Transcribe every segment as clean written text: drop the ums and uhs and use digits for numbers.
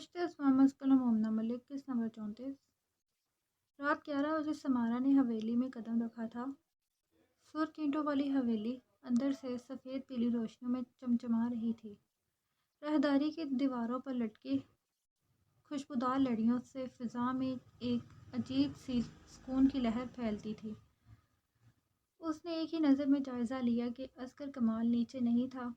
نشست محمد کلم مومنہ ملک کس نمبر 34 رات 11 بجے سمارا نے حویلی میں قدم رکھا تھا۔ سرخ اینٹوں والی حویلی اندر سے سفید پیلی روشنیوں میں چمچما رہی تھی۔ راہداری کی دیواروں پر لٹکی خوشبودار لڑیوں سے فضا میں ایک عجیب سی سکون کی لہر پھیلتی تھی۔ اس نے ایک ہی نظر میں جائزہ لیا کہ عسکر کمال نیچے نہیں تھا۔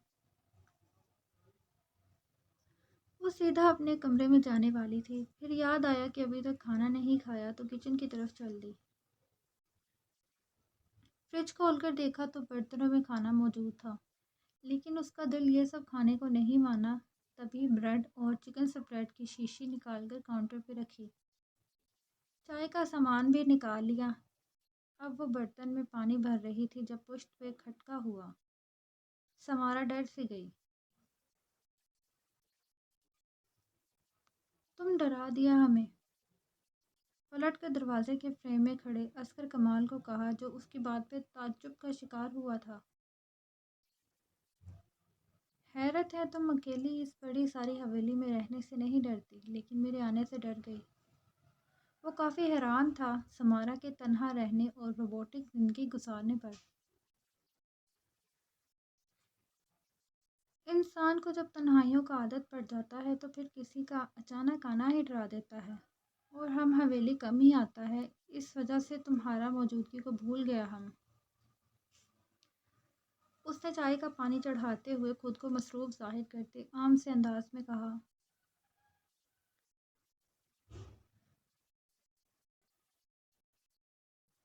وہ سیدھا اپنے کمرے میں جانے والی تھی، پھر یاد آیا کہ ابھی تک کھانا نہیں کھایا تو کچن کی طرف چل دی۔ فریج کھول کر دیکھا تو برتنوں میں کھانا موجود تھا، لیکن اس کا دل یہ سب کھانے کو نہیں مانا۔ تبھی بریڈ اور چکن سپریڈ کی شیشی نکال کر کاؤنٹر پہ رکھی۔ چائے کا سامان بھی نکال لیا۔ اب وہ برتن میں پانی بھر رہی تھی جب پشت پہ کھٹکا ہوا۔ سمارا ڈر سی گئی۔ تم ڈرا دیا ہمیں، پلٹ کر دروازے کے فریم میں کھڑے عسکر کمال کو کہا، جو اس کی بات پہ تعجب کا شکار ہوا تھا۔ حیرت ہے تم اکیلی اس بڑی ساری حویلی میں رہنے سے نہیں ڈرتی، لیکن میرے آنے سے ڈر گئی۔ وہ کافی حیران تھا سمارا کے تنہا رہنے اور روبوٹک زندگی گزارنے پر۔ انسان کو جب تنہائیوں کا عادت پڑ جاتا ہے تو پھر کسی کا اچانک آنا ہی ڈرا دیتا ہے، اور ہم حویلی کم ہی آتا ہے، اس وجہ سے تمہارا موجودگی کو بھول گیا ہم۔ اس نے چائے کا پانی چڑھاتے ہوئے خود کو مصروف ظاہر کرتے عام سے انداز میں کہا،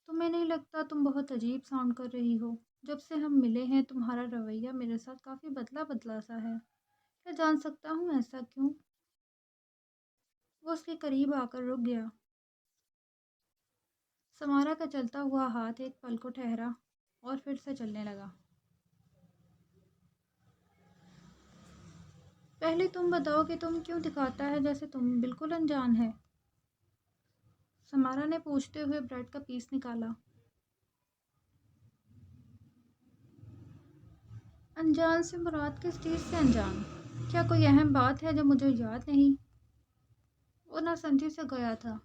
تمہیں نہیں لگتا تم بہت عجیب ساؤنڈ کر رہی ہو؟ جب سے ہم ملے ہیں تمہارا رویہ میرے ساتھ کافی بدلا بدلا سا ہے۔ کیا جان سکتا ہوں ایسا کیوں؟ وہ اس کے قریب آ کر رک گیا۔ سمارا کا چلتا ہوا ہاتھ ایک پل کو ٹھہرا اور پھر سے چلنے لگا۔ پہلے تم بتاؤ کہ تم کیوں دکھاتا ہے جیسے تم بالکل انجان ہے؟ سمارا نے پوچھتے ہوئے بریڈ کا پیس نکالا۔ انجان سے مراد کس چیز سے انجان؟ کیا کوئی اہم بات ہے جو مجھے یاد نہیں؟ وہ نہ سمجھی سے گیا تھا۔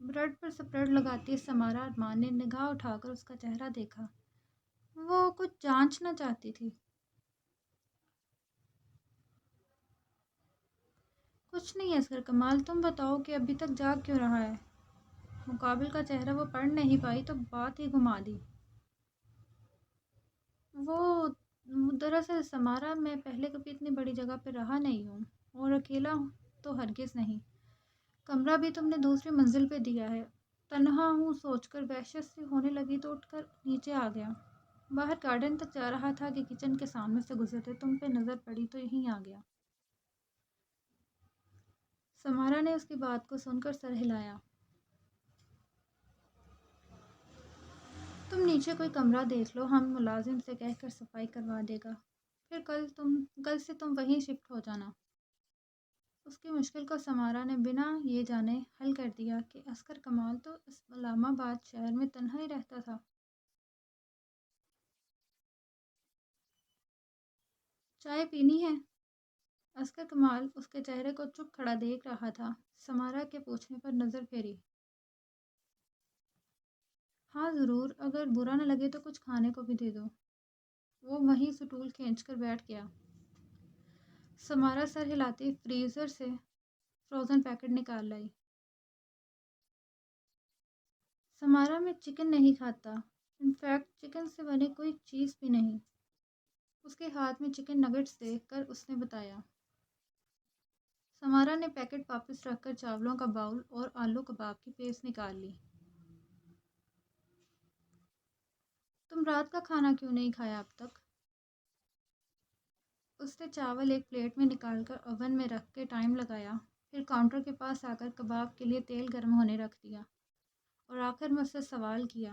بریڈ پر سپریڈ لگاتی سمارا ارمان نے نگاہ اٹھا کر اس کا چہرہ دیکھا۔ وہ کچھ جانچنا چاہتی تھی۔ کچھ نہیں عسکر کمال، تم بتاؤ کہ ابھی تک جاگ کیوں رہا ہے؟ مقابل کا چہرہ وہ پڑھ نہیں پائی تو بات ہی گھما دی۔ وہ دراصل سمارا، میں پہلے کبھی اتنی بڑی جگہ پہ رہا نہیں ہوں، اور اکیلا تو ہرگز نہیں۔ کمرہ بھی تم نے دوسری منزل پہ دیا ہے۔ تنہا ہوں سوچ کر وحشت سی ہونے لگی تو اٹھ کر نیچے آ گیا۔ باہر گارڈن تک جا رہا تھا کہ کچن کے سامنے سے گزرتے تم پہ نظر پڑی تو یہیں آ گیا۔ سمارا نے اس کی بات کو سن کر سر ہلایا۔ تم نیچے کوئی کمرہ دیکھ لو، ہم ملازم سے کہہ کر صفائی کروا دے گا، پھر کل سے تم وہیں شفٹ ہو جانا۔ اس کی مشکل کو سمارا نے بنا یہ جانے حل کر دیا کہ عسکر کمال تو اسلام آباد شہر میں تنہا ہی رہتا تھا۔ چائے پینی ہے؟ عسکر کمال اس کے چہرے کو چپ کھڑا دیکھ رہا تھا۔ سمارا کے پوچھنے پر نظر پھیری۔ ہاں ضرور، اگر برا نہ لگے تو کچھ کھانے کو بھی دے دو۔ وہ وہیں سٹول کھینچ کر بیٹھ گیا۔ سمارا سر ہلاتی فریزر سے فروزن پیکٹ نکال لائی۔ سمارا میں چکن نہیں کھاتا، انفیکٹ چکن سے بنی کوئی چیز بھی نہیں۔ اس کے ہاتھ میں چکن نگٹس دیکھ کر اس نے بتایا۔ سمارا نے پیکٹ واپس رکھ کر چاولوں کا باؤل اور آلو کباب کی پیسٹ نکال لی۔ تم رات کا کھانا کیوں نہیں کھایا اب تک؟ اس نے چاول ایک پلیٹ میں نکال کر اوون میں رکھ کے ٹائم لگایا، پھر کاؤنٹر کے پاس آ کر کباب کے لیے تیل گرم ہونے رکھ دیا، اور آخر میں اس سے سوال کیا،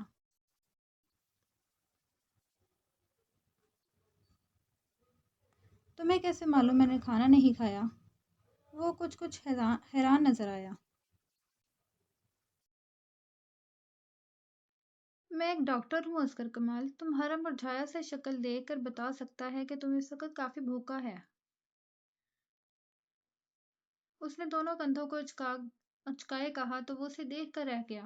تمہیں کیسے معلوم میں نے کھانا نہیں کھایا؟ وہ کچھ حیران نظر آیا۔ میں ایک ڈاکٹر ہوں عسکر کمال، تمہارا مرجھایا سے شکل دیکھ کر بتا سکتا ہے کہ تم اس وقت کافی بھوکا ہے۔ اس نے دونوں کندھوں کو اچکائے کہا تو وہ اسے دیکھ کر رہ گیا۔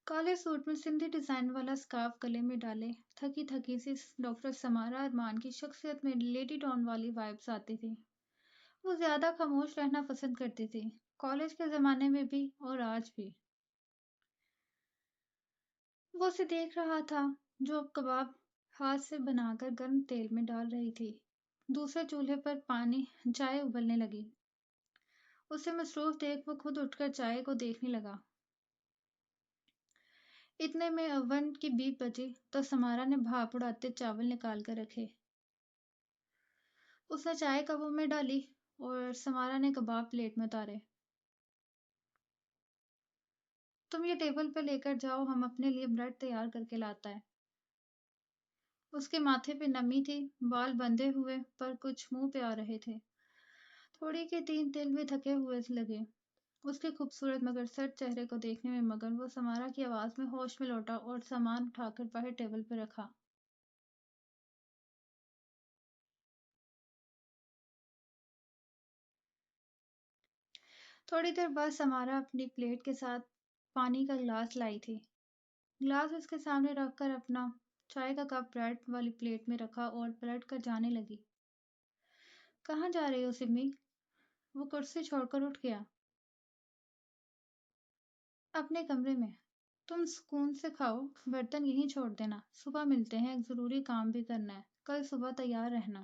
کالے سوٹ میں سندھی ڈیزائن والا سکارف گلے میں ڈالے تھکی تھکی سی ڈاکٹر سمارا ارمان کی شخصیت میں لیڈی ڈان والی وائبس آتی تھی۔ وہ زیادہ خاموش رہنا پسند کرتی تھی، کالج کے زمانے میں بھی اور آج بھی۔ وہ اسے دیکھ رہا تھا جو اب کباب ہاتھ سے بنا کر گرم تیل میں ڈال رہی تھی۔ دوسرے چولہے پر چائے ابلنے لگی۔ اسے مصروف دیکھ وہ خود اٹھ کر چائے کو دیکھنے لگا۔ اتنے میں اوون کی بیپ بجی تو سمارا نے بھاپ اڑاتے چاول نکال کر رکھے۔ اس نے چائے کبوں میں ڈالی اور سمارا نے کباب پلیٹ میں اتارے۔ تم یہ ٹیبل پہ لے کر جاؤ، ہم اپنے لیے بریڈ تیار کر کے لاتا ہے۔ اس کے ماتھے پہ نمی تھی، بال بندھے ہوئے پر کچھ منہ پہ آ رہے تھے۔ تھوڑی کے 3 دل بھی تھکے ہوئے لگے۔ اس کے خوبصورت مگر سرد چہرے کو دیکھنے میں مگن وہ سمارا کی آواز میں ہوش میں لوٹا اور سامان اٹھا کر باہر ٹیبل پہ رکھا۔ تھوڑی دیر بعد سمارا اپنی پلیٹ کے ساتھ پانی کا گلاس لائی تھی۔ گلاس اس کے سامنے رکھ کر اپنا چائے کا کپ بریڈ والی پلیٹ میں رکھا اور پلٹ کر جانے لگی۔ کہاں جا رہی ہو سمی؟ وہ کرسی چھوڑ کر اٹھ گیا۔ اپنے کمرے میں۔ تم سکون سے کھاؤ، برتن یہیں چھوڑ دینا، صبح ملتے ہیں، ایک ضروری کام بھی کرنا ہے، کل صبح تیار رہنا۔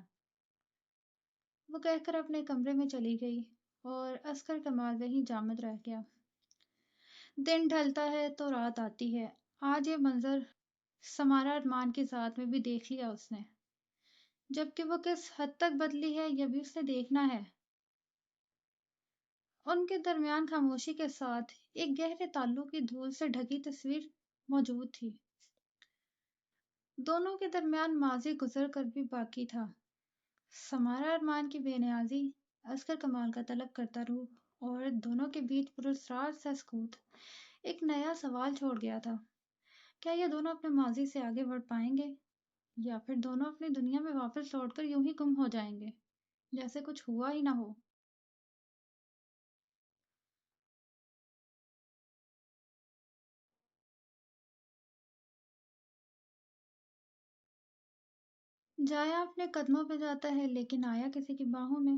وہ کہہ کر اپنے کمرے میں چلی گئی اور عسکر کمال وہیں جامد رہ گیا۔ دن ڈھلتا ہے تو رات آتی ہے۔ آج یہ منظر سمارا ارمان کی ذات میں بھی دیکھ لیا اس نے، جبکہ وہ کس حد تک بدلی ہے یہ بھی اس نے دیکھنا ہے۔ ان کے درمیان خاموشی کے ساتھ ایک گہرے تعلق کی دھول سے ڈھکی تصویر موجود تھی۔ دونوں کے درمیان ماضی گزر کر بھی باقی تھا۔ سمارا ارمان کی بے نیازی، عسکر کمال کا طلب کرتا روح اور دونوں کے بیچ پراسرار سا سکوت ایک نیا سوال چھوڑ گیا تھا۔ کیا یہ دونوں اپنے ماضی سے آگے بڑھ پائیں گے یا پھر دونوں اپنی دنیا میں واپس لوٹ کر یوں ہی گم ہو جائیں گے جیسے کچھ ہوا ہی نہ ہو؟ جایا اپنے قدموں پہ جاتا ہے لیکن آیا کسی کی باہوں میں۔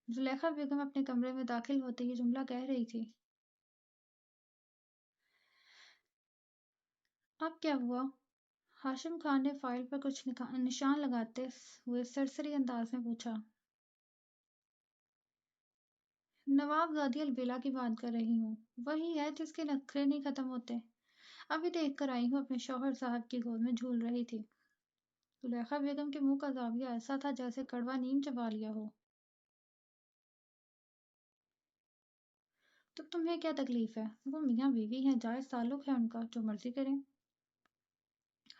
زلیخا بیگم اپنے کمرے میں داخل ہوتے ہی جملہ کہہ رہی تھی۔ اب کیا ہوا؟ ہاشم خان نے فائل پر کچھ نشان لگاتے ہوئے سرسری انداز میں پوچھا۔ نواب زادی البیلا کی بات کر رہی ہوں، وہی ہے جس کے نخرے نہیں ختم ہوتے۔ ابھی دیکھ کر آئی ہوں، اپنے شوہر صاحب کی گود میں جھول رہی تھی۔ زلیخا بیگم کے منہ کا زاویہ ایسا تھا جیسے کڑوا نیم چبا لیا ہو۔ تو تمہیں کیا تکلیف ہے؟ وہ میاں بیوی ہیں، جائز تعلق ہے ان کا، جو مرضی کریں۔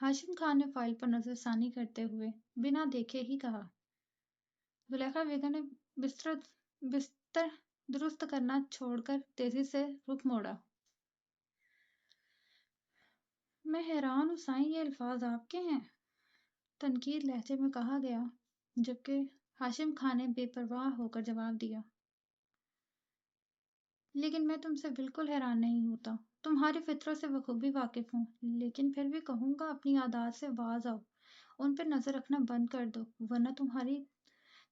ہاشم خان نے فائل پر نظر ثانی کرتے ہوئے بنا دیکھے ہی کہا۔ زلیخا بیگم نے بستر درست کرنا چھوڑ کر تیزی سے رخ موڑا۔ میں حیران ہوں سائیں، یہ الفاظ آپ کے ہیں؟ تنقید لہجے میں کہا گیا، جبکہ ہاشم خان نے بے پرواہ ہو کر جواب دیا۔ لیکن میں تم سے بالکل حیران نہیں ہوتا، تمہاری فطرت سے بخوبی واقف ہوں، لیکن پھر بھی کہوں گا اپنی عادات سے باز آؤ، ان پر نظر رکھنا بند کر دو، ورنہ تمہاری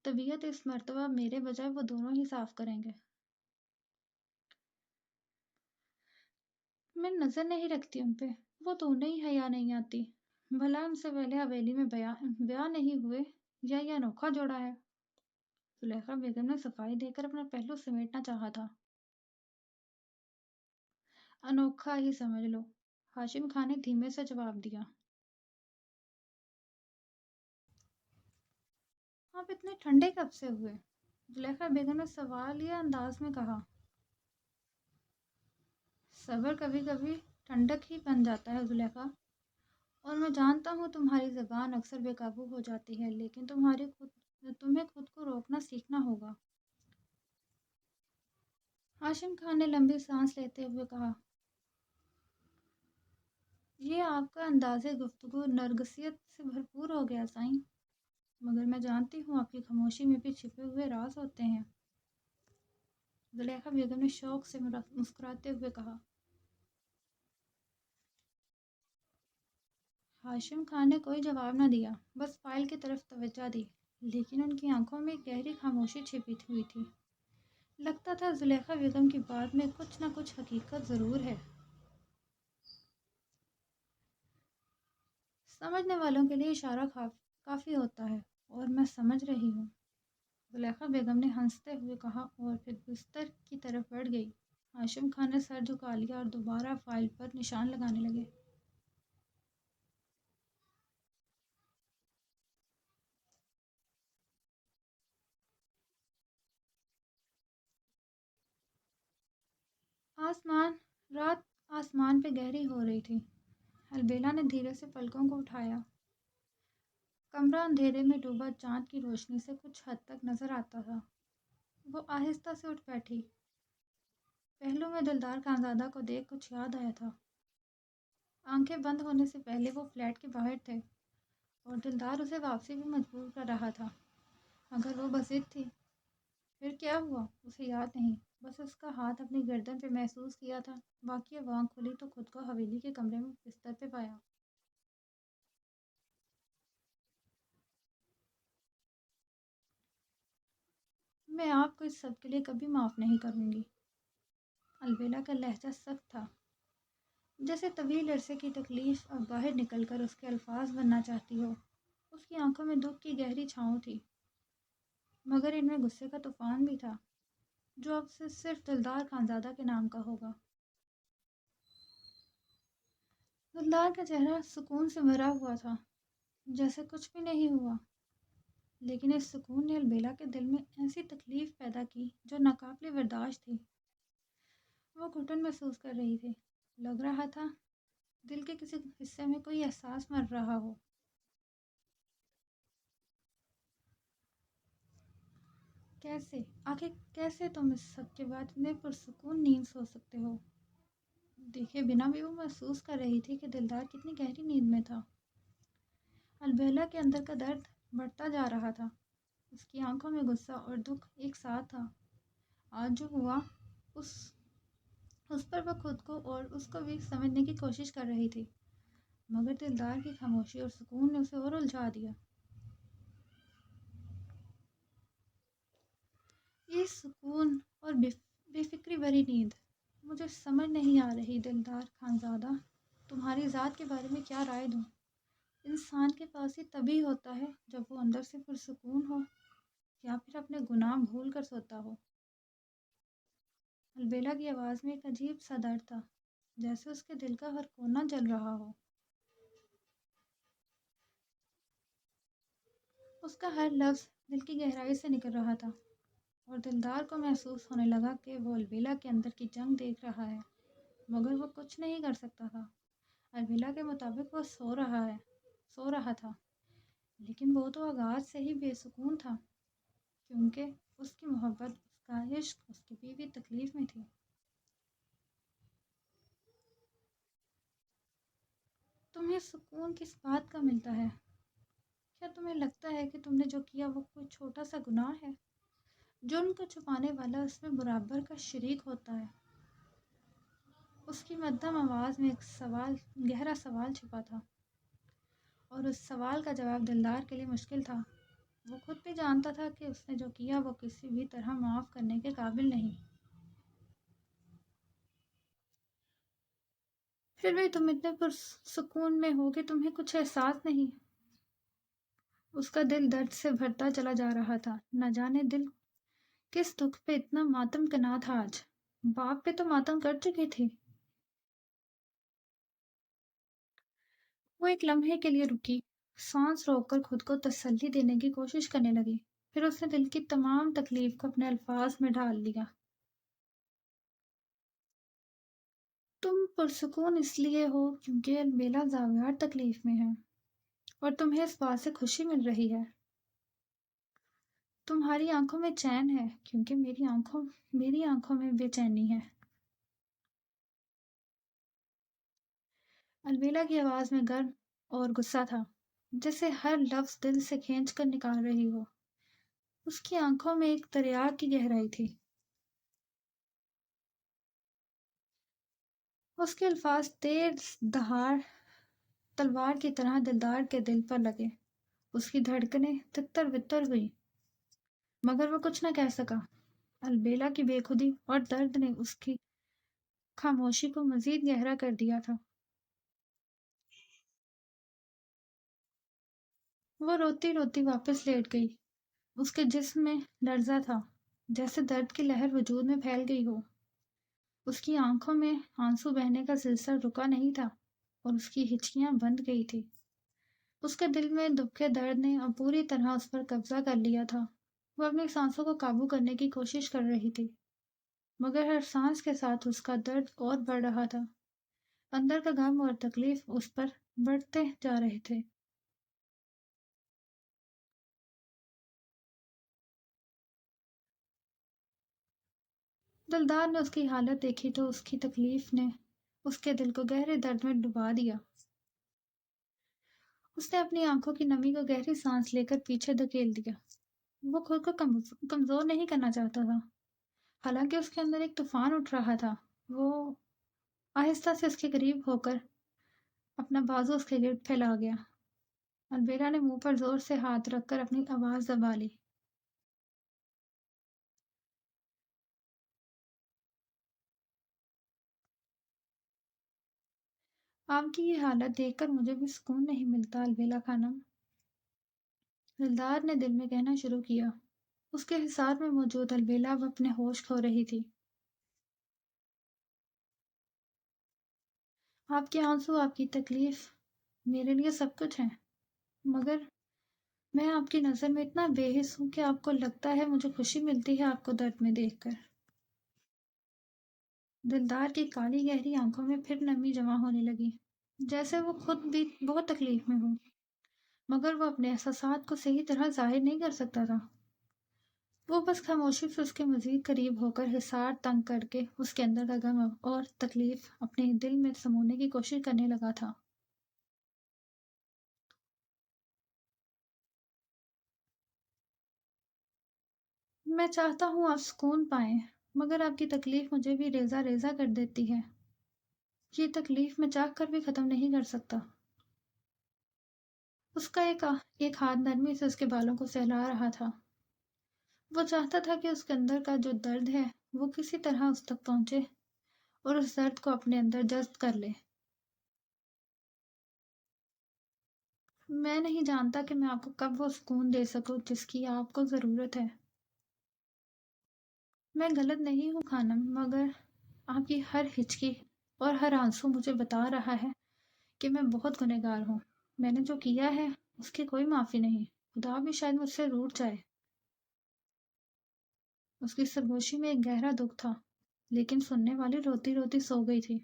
طبیعت اس مرتبہ میرے بجائے وہ دونوں ہی صاف کریں گے۔ میں نظر نہیں رکھتی ان پہ، وہ تو انہیں ہی حیا نہیں آتی۔ بھلا ان سے پہلے حویلی میں بیاہ نہیں ہوئے یا یہ انوکھا جوڑا ہے؟ زلیخا بیگم نے صفائی دے کر اپنا پہلو سمیٹنا چاہا تھا۔ انوکھا ہی سمجھ لو، ہاشم خان نے دھیمے سے جواب دیا۔ آپ اتنے ٹھنڈے کب سے ہوئے؟ زلیخا بیگم نے سوالیہ انداز میں کہا۔ صبر کبھی کبھی ٹھنڈک ہی بن جاتا ہے زلیخا، اور میں جانتا ہوں تمہاری زبان اکثر بے قابو ہو جاتی ہے، لیکن تمہیں خود کو روکنا سیکھنا ہوگا۔ ہاشم خان نے لمبی سانس لیتے ہوئے کہا۔ یہ آپ کا انداز گفتگو نرگسیت سے بھرپور ہو گیا سائیں۔ مگر میں جانتی ہوں آپ کی خاموشی میں بھی چھپے ہوئے راز ہوتے ہیں۔ زلیخا بیگم نے شوق سے مسکراتے ہوئے کہا۔ ہاشم خان نے کوئی جواب نہ دیا، بس فائل کی طرف توجہ دی، لیکن ان کی آنکھوں میں گہری خاموشی چھپی ہوئی تھی۔ لگتا تھا زلیخا بیگم کی بات میں کچھ نہ کچھ حقیقت ضرور ہے۔ سمجھنے والوں کے لیے اشارہ کافی ہوتا ہے، اور میں سمجھ رہی ہوں، زلیخا بیگم نے ہنستے ہوئے کہا اور پھر بستر کی طرف بڑھ گئی۔ ہاشم خان نے سر جھکا لیا اور دوبارہ فائل پر نشان لگانے لگے۔ آسمان رات آسمان پہ گہری ہو رہی تھی۔ البیلا نے دھیرے سے پلکوں کو اٹھایا۔ کمرہ اندھیرے میں ڈوبا چاند کی روشنی سے کچھ حد تک نظر آتا تھا۔ وہ آہستہ سے اٹھ بیٹھی۔ پہلو میں دلدار خانزادہ کو دیکھ کچھ یاد آیا تھا۔ آنکھیں بند ہونے سے پہلے وہ فلیٹ کے باہر تھے اور دلدار اسے واپسی بھی مجبور کر رہا تھا، مگر وہ بضد تھی۔ پھر کیا ہوا اسے یاد نہیں، بس اس کا ہاتھ اپنی گردن پہ محسوس کیا تھا۔ باقی اب آنکھ کھلی تو خود کو حویلی کے کمرے میں بستر پہ پایا۔ میں آپ کو اس سب کے لیے کبھی معاف نہیں کروں گی۔ البیلا کا لہجہ سخت تھا، جیسے طویل عرصے کی تکلیف اب باہر نکل کر اس کے الفاظ بننا چاہتی ہو۔ اس کی آنکھوں میں دکھ کی گہری چھاؤں تھی، مگر ان میں غصے کا طوفان بھی تھا، جو اب سے صرف دلدار خانزادہ کے نام کا ہوگا۔ دلدار کا چہرہ سکون سے بھرا ہوا تھا، جیسے کچھ بھی نہیں ہوا، لیکن اس سکون نے البیلا کے دل میں ایسی تکلیف پیدا کی جو ناقابل برداشت تھی۔ وہ گھٹن محسوس کر رہی تھی، لگ رہا تھا دل کے کسی حصے میں کوئی احساس مر رہا ہو۔ کیسے آخر کیسے تم اس سب کے بعد اتنے پرسکون نیند سو سکتے ہو؟ دیکھے بنا بھی وہ محسوس کر رہی تھی کہ دلدار کتنی گہری نیند میں تھا۔ البیلا کے اندر کا درد بڑھتا جا رہا تھا۔ اس کی آنکھوں میں غصہ اور دکھ ایک ساتھ تھا۔ آج جو ہوا اس پر وہ خود کو اور اس کو بھی سمجھنے کی کوشش کر رہی تھی، مگر دلدار کی خاموشی اور سکون نے اسے اور الجھا دیا۔ یہ سکون اور بے فکری بھری نیند مجھے سمجھ نہیں آ رہی۔ دلدار خانزادہ، تمہاری ذات کے بارے میں کیا رائے دوں؟ انسان کے پاس ہی تبھی ہوتا ہے جب وہ اندر سے پرسکون ہو، یا پھر اپنے گناہ بھول کر سوتا ہو۔ البیلا کی آواز میں ایک عجیب سا درد تھا، جیسے اس کے دل کا ہر کونا جل رہا ہو۔ اس کا ہر لفظ دل کی گہرائی سے نکل رہا تھا، اور دلدار کو محسوس ہونے لگا کہ وہ البیلا کے اندر کی جنگ دیکھ رہا ہے، مگر وہ کچھ نہیں کر سکتا تھا۔ البیلا کے مطابق وہ سو رہا تھا، لیکن وہ تو آغاز سے ہی بے سکون تھا، کیونکہ اس کی محبت، اس کا عشق، اس کی بیوی تکلیف میں تھی۔ تمہیں سکون کس بات کا ملتا ہے؟ کیا تمہیں لگتا ہے کہ تم نے جو کیا وہ کوئی چھوٹا سا گناہ ہے؟ جرم کو چھپانے والا اس میں برابر کا شریک ہوتا ہے۔ اس کی مدھم آواز میں ایک گہرا سوال چھپا تھا، اور اس سوال کا جواب دلدار کے لیے مشکل تھا۔ وہ خود بھی جانتا تھا کہ اس نے جو کیا وہ کسی بھی طرح معاف کرنے کے قابل نہیں۔ پھر بھی تم اتنے پرسکون میں ہو کہ تمہیں کچھ احساس نہیں۔ اس کا دل درد سے بھرتا چلا جا رہا تھا۔ نہ جانے دل کس دکھ پہ اتنا ماتم کنا تھا آج۔ باپ پہ تو ماتم کر چکی تھی۔ وہ ایک لمحے کے لیے رکی، سانس روک کر خود کو تسلی دینے کی کوشش کرنے لگی، پھر اس نے دل کی تمام تکلیف کو اپنے الفاظ میں ڈھال لیا۔ تم پرسکون اس لیے ہو کیونکہ البیلا زاویار تکلیف میں ہے، اور تمہیں اس بات سے خوشی مل رہی ہے۔ تمہاری آنکھوں میں چین ہے کیونکہ میری آنکھوں میں بے چینی ہے۔ البیلا کی آواز میں گرم اور غصہ تھا، جیسے ہر لفظ دل سے کھینچ کر نکال رہی ہو۔ اس کی آنکھوں میں ایک دریا کی گہرائی تھی۔ اس کے الفاظ تیز دھار تلوار کی طرح دلدار کے دل پر لگے۔ اس کی دھڑکنیں تتر بتر ہوئی، مگر وہ کچھ نہ کہہ سکا۔ البیلا کی بے خودی اور درد نے اس کی خاموشی کو مزید گہرا کر دیا تھا۔ وہ روتی روتی واپس لیٹ گئی۔ اس کے جسم میں لرزہ تھا، جیسے درد کی لہر وجود میں پھیل گئی ہو۔ اس کی آنکھوں میں آنسو بہنے کا سلسلہ رکا نہیں تھا اور اس کی ہچکیاں بند گئی تھی۔ اس کے دل میں دبکے درد نے اب پوری طرح اس پر قبضہ کر لیا تھا۔ وہ اپنی سانسوں کو قابو کرنے کی کوشش کر رہی تھی، مگر ہر سانس کے ساتھ اس کا درد اور بڑھ رہا تھا۔ اندر کا غم اور تکلیف اس پر بڑھتے جا رہے تھے۔ دلدار نے اس کی حالت دیکھی تو اس کی تکلیف نے اس کے دل کو گہرے درد میں ڈبا دیا۔ اس نے اپنی آنکھوں کی نمی کو گہری سانس لے کر پیچھے دھکیل دیا۔ وہ خود کو کمزور نہیں کرنا چاہتا تھا، حالانکہ اس کے اندر ایک طوفان اٹھ رہا تھا۔ وہ آہستہ سے اس کے قریب ہو کر اپنا بازو اس کے گرد پھیلا گیا۔ البیرا نے منہ پر زور سے ہاتھ رکھ کر اپنی آواز دبا لی۔ آپ کی یہ حالت دیکھ کر مجھے بھی سکون نہیں ملتا البیلا خانم، دلدار نے دل میں کہنا شروع کیا۔ اس کے حصار میں موجود البیلا اب اپنے ہوش کھو رہی تھی۔ آپ کے آنسو، آپ کی تکلیف میرے لیے سب کچھ ہے، مگر میں آپ کی نظر میں اتنا بے حس ہوں کہ آپ کو لگتا ہے مجھے خوشی ملتی ہے آپ کو درد میں دیکھ کر۔ دلدار کی کالی گہری آنکھوں میں پھر نمی جمع ہونے لگی، جیسے وہ خود بھی بہت تکلیف میں ہوں، مگر وہ اپنے احساسات کو صحیح طرح ظاہر نہیں کر سکتا تھا۔ وہ بس خاموشی سے اس کے مزید قریب ہو کر حصار تنگ کر کے اس کے اندر کا غم اور تکلیف اپنے دل میں سمونے کی کوشش کرنے لگا تھا۔ میں چاہتا ہوں آپ سکون پائیں، مگر آپ کی تکلیف مجھے بھی ریزہ ریزہ کر دیتی ہے۔ یہ تکلیف میں چاہ کر بھی ختم نہیں کر سکتا۔ اس کا ایک ہاتھ نرمی سے اس کے بالوں کو سہلا رہا تھا۔ وہ چاہتا تھا کہ اس کے اندر کا جو درد ہے وہ کسی طرح اس تک پہنچے اور اس درد کو اپنے اندر جذب کر لے۔ میں نہیں جانتا کہ میں آپ کو کب وہ سکون دے سکوں جس کی آپ کو ضرورت ہے۔ میں غلط نہیں ہوں خانم، مگر آپ کی ہر ہچکی اور ہر آنسو مجھے بتا رہا ہے کہ میں بہت گنہگار ہوں۔ میں نے جو کیا ہے اس کی کوئی معافی نہیں۔ خدا بھی شاید مجھ سے روٹھ جائے۔ اس کی سرگوشی میں ایک گہرا دکھ تھا، لیکن سننے والی روتی روتی سو گئی تھی۔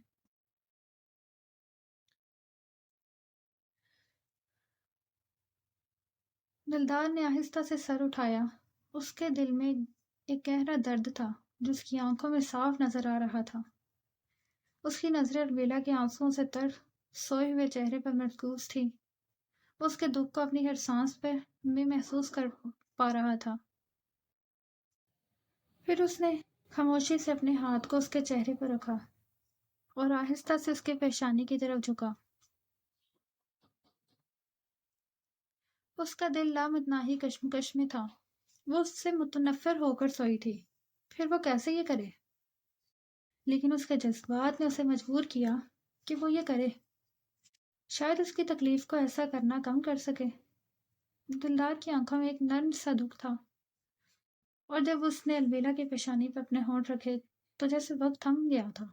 دلدار نے آہستہ سے سر اٹھایا۔ اس کے دل میں ایک گہرا درد تھا جو اس کی آنکھوں میں صاف نظر آ رہا تھا۔ اس کی نظریں البیلا کے آنسوؤں سے تر سوئے ہوئے چہرے پر مرکوز تھی۔ وہ اس کے دکھ کو اپنی ہر سانس میں محسوس کر پا رہا تھا۔ پھر اس نے خاموشی سے اپنے ہاتھ کو اس کے چہرے پر رکھا اور آہستہ سے اس کے پیشانی کی طرف جھکا۔ اس کا دل لامتناہی کشمکش میں تھا۔ وہ اس سے متنفر ہو کر سوئی تھی۔ پھر وہ کیسے یہ کرے؟ لیکن اس کے جذبات نے اسے مجبور کیا کہ وہ یہ کرے۔ شاید اس کی تکلیف کو ایسا کرنا کم کر سکے۔ دلدار کی آنکھوں میں ایک نرم سا دکھ تھا، اور جب اس نے البیلا کی پیشانی پر اپنے ہونٹ رکھے تو جیسے وقت تھم گیا تھا۔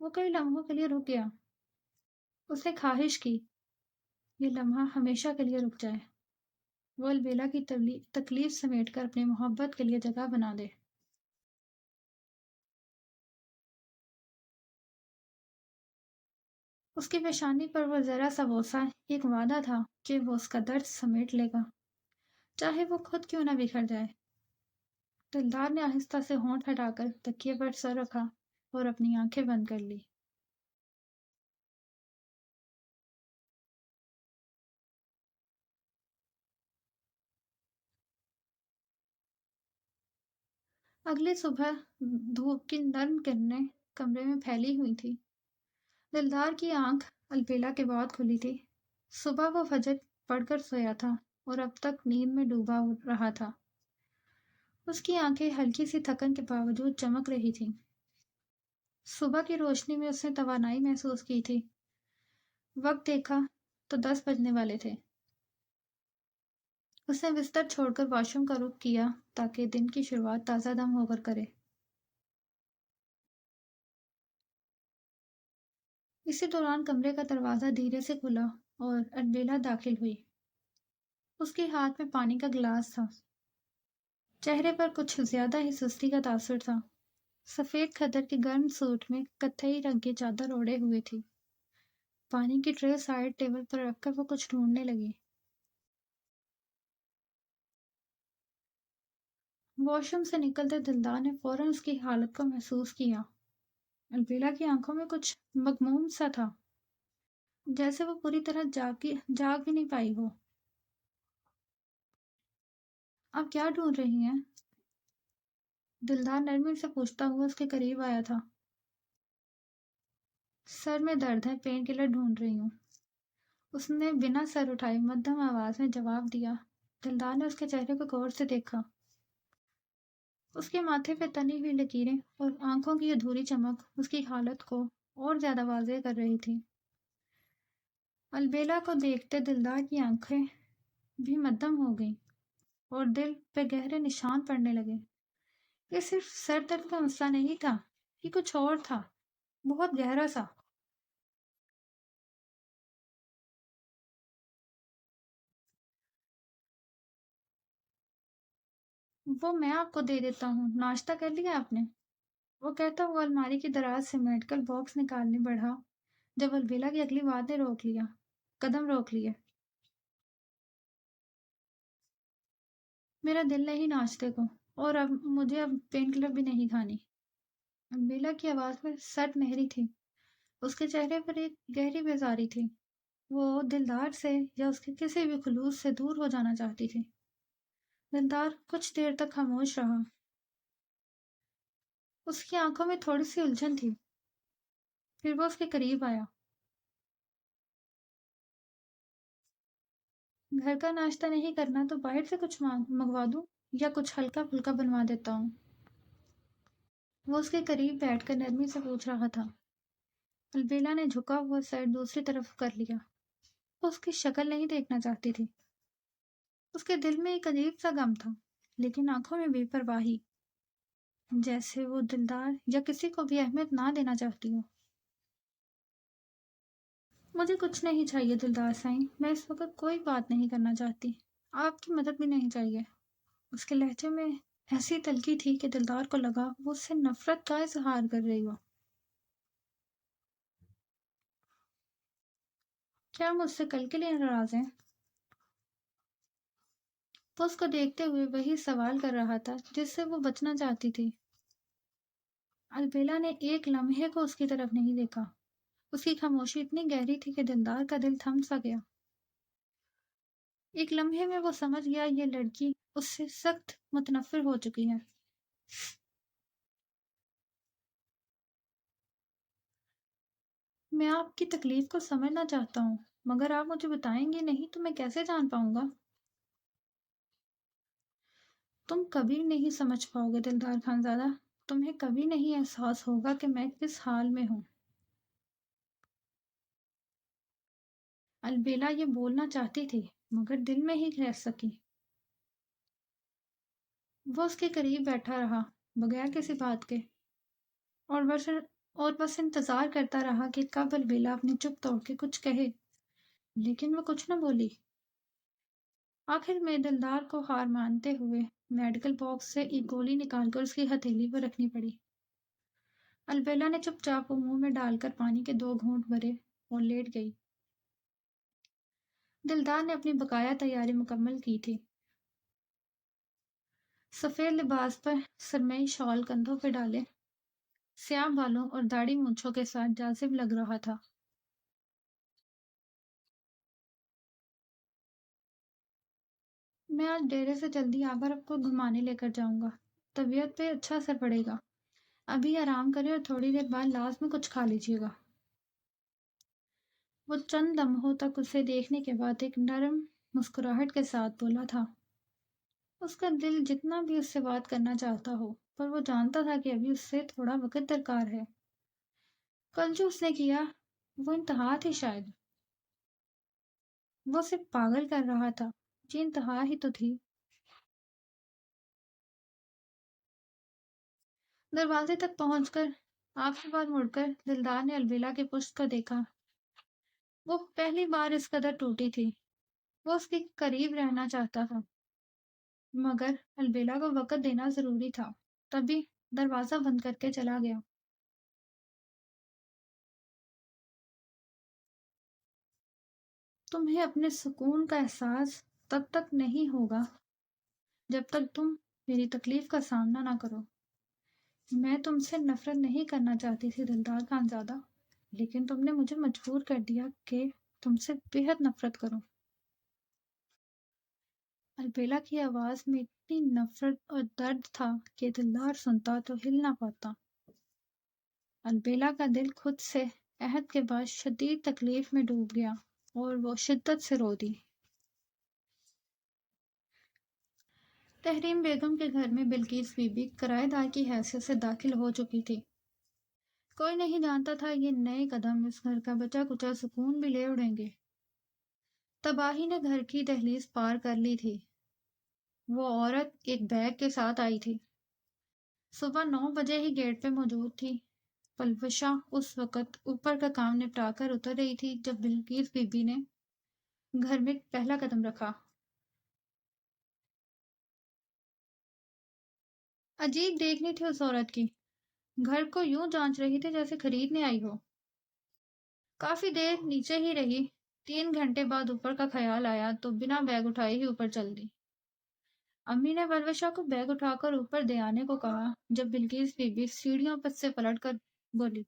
وہ کئی لمحوں کے لیے رک گیا۔ اس نے خواہش کی یہ لمحہ ہمیشہ کے لیے رک جائے۔ وہ البیلا کی تکلیف سمیٹ کر اپنی محبت کے لیے جگہ بنا دے۔ اس کی پیشانی پر وہ ذرا سا بوسہ ایک وعدہ تھا کہ وہ اس کا درد سمیٹ لے گا، چاہے وہ خود کیوں نہ بکھر جائے۔ دلدار نے آہستہ سے ہونٹ ہٹا کر تکیے پر سر رکھا اور اپنی آنکھیں بند کر لی۔ اگلی صبح دھوپ کی نرم کرنیں کمرے میں پھیلی ہوئی تھی۔ دلدار کی آنکھ البیلا کے بعد کھلی تھی۔ صبح وہ فجر پڑھ کر سویا تھا اور اب تک نیند میں ڈوبا رہا تھا۔ اس کی آنکھیں ہلکی سی تھکن کے باوجود چمک رہی تھیں۔ صبح کی روشنی میں اس نے توانائی محسوس کی تھی۔ وقت دیکھا تو 10 بجنے والے تھے۔ اس نے بستر چھوڑ کر واش روم کا رخ کیا تاکہ دن کی شروعات تازہ دم ہو کر کرے۔ اسی دوران کمرے کا دروازہ دھیرے سے کھلا اور البیلا داخل ہوئی۔ اس کے ہاتھ میں پانی کا گلاس تھا۔ چہرے پر کچھ زیادہ ہی سستی کا تاثر تھا۔ سفید کھدر کے گرم سوٹ میں کتھئی رنگ کی چادر اوڑھے ہوئے تھی۔ پانی کی ٹرے سائڈ ٹیبل پر رکھ کر وہ کچھ ڈھونڈنے لگی۔ واش روم سے نکلتے دلدار نے فوراً اس کی حالت کو محسوس کیا۔ البیلا کی آنکھوں میں کچھ مغموم سا تھا، جیسے وہ پوری طرح جاگ بھی نہیں پائی ہو۔ آپ کیا ڈھونڈ رہی ہیں؟ دلدار نرمی سے پوچھتا ہوا اس کے قریب آیا تھا۔ سر میں درد ہے، پین کلر ڈھونڈ رہی ہوں، اس نے بنا سر اٹھائے مدھم آواز میں جواب دیا۔ دلدار نے اس کے چہرے کو غور سے دیکھا۔ اس کے ماتھے پہ تنی ہوئی لکیریں اور آنکھوں کی ادھوری چمک اس کی حالت کو اور زیادہ واضح کر رہی تھی۔ البیلا کو دیکھتے دلدار کی آنکھیں بھی مدھم ہو گئیں اور دل پہ گہرے نشان پڑنے لگے۔ یہ صرف سر درد کا مسئلہ نہیں تھا، یہ کچھ اور تھا، بہت گہرا سا۔ وہ میں آپ کو دے دیتا ہوں، ناشتہ کر لیا آپ نے؟ وہ کہتا ہوا الماری کی دراز سے میڈیکل باکس نکالنے بڑھا جب البیلا کی اگلی بات نے قدم روک لیے۔ میرا دل نہیں ناشتے کو، اور مجھے اب پین کلر بھی نہیں کھانی۔ البیلا کی آواز میں سٹ نہری تھی۔ اس کے چہرے پر ایک گہری بیزاری تھی۔ وہ دلدار سے یا اس کے کسی بھی خلوص سے دور ہو جانا چاہتی تھی۔ دلدار کچھ دیر تک خاموش رہا۔ اس کی آنکھوں میں تھوڑی سی الجھن تھی۔ پھر وہ اس کے قریب آیا۔ گھر کا ناشتہ نہیں کرنا تو باہر سے کچھ منگوا دوں یا کچھ ہلکا پھلکا بنوا دیتا ہوں؟ وہ اس کے قریب بیٹھ کر نرمی سے پوچھ رہا تھا۔ البیلا نے جھکا ہوا سر دوسری طرف کر لیا۔ وہ اس کی شکل نہیں دیکھنا چاہتی تھی۔ اس کے دل میں ایک عجیب سا غم تھا، لیکن آنکھوں میں بے پرواہی، جیسے وہ دلدار یا کسی کو بھی اہمیت نہ دینا چاہتی ہو۔ مجھے کچھ نہیں چاہیے دلدار سائیں، میں اس وقت کوئی بات نہیں کرنا چاہتی، آپ کی مدد بھی نہیں چاہیے۔ اس کے لہجے میں ایسی تلخی تھی کہ دلدار کو لگا وہ اس سے نفرت کا اظہار کر رہی ہو۔ کیا مجھ سے کل کے لیے ناراض ہیں؟ وہ اس کو دیکھتے ہوئے وہی سوال کر رہا تھا جس سے وہ بچنا چاہتی تھی۔ البیلا نے ایک لمحے کو اس کی طرف نہیں دیکھا۔ اس کی خاموشی اتنی گہری تھی کہ دلدار کا دل تھم سا گیا۔ ایک لمحے میں وہ سمجھ گیا یہ لڑکی اس سے سخت متنفر ہو چکی ہے۔ میں آپ کی تکلیف کو سمجھنا چاہتا ہوں، مگر آپ مجھے بتائیں گے نہیں تو میں کیسے جان پاؤں گا؟ تم کبھی نہیں سمجھ پاؤ گے دلدار خانزادہ، تمہیں کبھی نہیں احساس ہوگا کہ میں کس حال میں ہوں۔ البیلا یہ بولنا چاہتی تھی مگر دل میں ہی رہ سکی۔ وہ اس کے قریب بیٹھا رہا بغیر کسی بات کے، اور بس انتظار کرتا رہا کہ کب البیلا اپنی چپ توڑ کے کچھ کہے، لیکن وہ کچھ نہ بولی۔ آخر میں دلدار کو ہار مانتے ہوئے میڈیکل باکس سے ایک گولی نکال کر اس کی ہتھیلی پر رکھنی پڑی۔ البیلا نے چپ چاپ وہ منہ میں ڈال کر پانی کے 2 گھونٹ بھرے اور لیٹ گئی۔ دلدار نے اپنی بقایا تیاری مکمل کی تھی۔ سفید لباس پر سرمئی شال کندھوں پہ ڈالے، سیاہ بالوں اور داڑھی مونچھوں کے ساتھ جاذب لگ رہا تھا۔ میں آج ڈیرے سے جلدی آ کر آپ کو گھمانے لے کر جاؤں گا، طبیعت پہ اچھا اثر پڑے گا۔ ابھی آرام کریں اور تھوڑی دیر بعد لازمی کچھ کھا لیجیے گا۔ وہ چند لمحوں تک اسے دیکھنے کے بعد ایک نرم مسکراہٹ کے ساتھ بولا تھا۔ اس کا دل جتنا بھی اس سے بات کرنا چاہتا ہو، پر وہ جانتا تھا کہ ابھی اس سے تھوڑا وقت درکار ہے۔ کل جو اس نے کیا، وہ انتہا تھی شاید۔ وہ اسے پاگل کر رہا تھا۔ یہ انتہا ہی تو تھی۔ دروازے تک پہنچ کر آخری بار مڑ کر دلدار نے البیلا کی پشت کو دیکھا۔ وہ پہلی بار اس قدر ٹوٹی تھی۔ وہ اس کے قریب رہنا چاہتا تھا، مگر البیلا کو وقت دینا ضروری تھا۔ تبھی دروازہ بند کر کے چلا گیا۔ تمہیں اپنے سکون کا احساس تب تک نہیں ہوگا جب تک تم میری تکلیف کا سامنا نہ کرو۔ میں تم سے نفرت نہیں کرنا چاہتی تھی دلدار خانزادہ، لیکن تم نے مجھے مجبور کر دیا کہ تم سے بے حد نفرت کروں۔ البیلا کی آواز میں اتنی نفرت اور درد تھا کہ دلدار سنتا تو ہل نہ پاتا۔ البیلا کا دل خود سے عہد کے بعد شدید تکلیف میں ڈوب گیا اور وہ شدت سے رو دی۔ تحریم بیگم کے گھر میں بلقیس بی بی کرایہ دار کی حیثیت سے داخل ہو چکی تھی۔ کوئی نہیں جانتا تھا یہ نئے قدم اس گھر کا بچا کچا سکون بھی لے اڑیں گے۔ تباہی نے گھر کی دہلیز پار کر لی تھی۔ وہ عورت ایک بیگ کے ساتھ آئی تھی۔ صبح 9 بجے ہی گیٹ پہ موجود تھی۔ پلوشا اس وقت اوپر کا کام نپٹا کر اتر رہی تھی جب بلقیس بی بی نے گھر میں پہلا قدم رکھا۔ عجیب دیکھنی تھی اس عورت کی۔ گھر کو یوں جانچ رہی تھی جیسے خریدنے آئی ہو۔ کافی دیر نیچے ہی رہی۔ 3 گھنٹے بعد اوپر کا خیال آیا تو بنا بیگ اٹھائے ہی اوپر چل دی۔ امی نے پلوشا کو بیگ اٹھا کر اوپر دے آنے کو کہا جب بلقیس بی بی سیڑھیوں پر سے پلٹ کر بولی،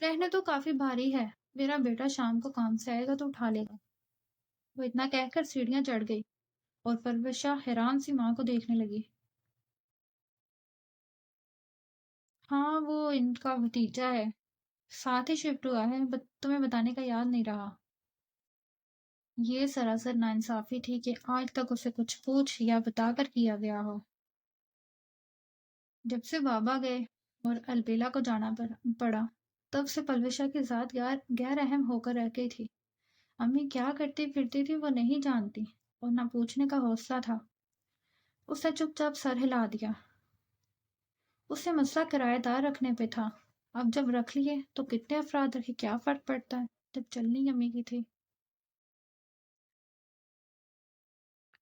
رہنے تو کافی بھاری ہے، میرا بیٹا شام کو کام سے آئے گا تو اٹھا لے گا۔ وہ اتنا کہہ کر سیڑھیاں چڑھ گئی اور پلوشا حیران سی ماں کو دیکھنے لگی۔ ہاں، وہ ان کا بھتیجا ہے، ساتھ ہی شفٹ ہوا ہے، تمہیں بتانے کا یاد نہیں رہا۔ یہ سراسر ناانصافی تھی کہ آج تک اسے کچھ پوچھ یا بتا کر کیا گیا ہو۔ جب سے بابا گئے اور البیلا کو جانا پڑا، تب سے پلوشا کی ذات غیر اہم ہو کر رہ گئی تھی۔ امی کیا کرتی پھرتی تھی وہ نہیں جانتی اور نہ پوچھنے کا حوصلہ تھا۔ اس نے چپ چاپ سر ہلا دیا۔ اسے مسئلہ کرایہ دار رکھنے پہ تھا۔ اب جب رکھ لیے تو کتنے افراد رکھے کیا فرق پڑتا ہے جب چلنی امی کی تھی۔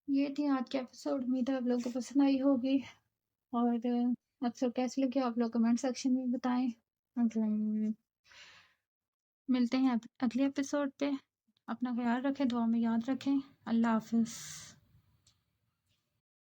یہ تھی آج کی ایپیسوڈ۔ امید ہے آپ لوگوں کو پسند آئی ہوگی، اور اکثر کیسی لگی آپ لوگ کمنٹ سیکشن میں بتائیں۔ اور ملتے ہیں اگلے ایپیسوڈ پہ۔ اپنا خیال رکھیں، دعا میں یاد رکھیں۔ اللہ حافظ۔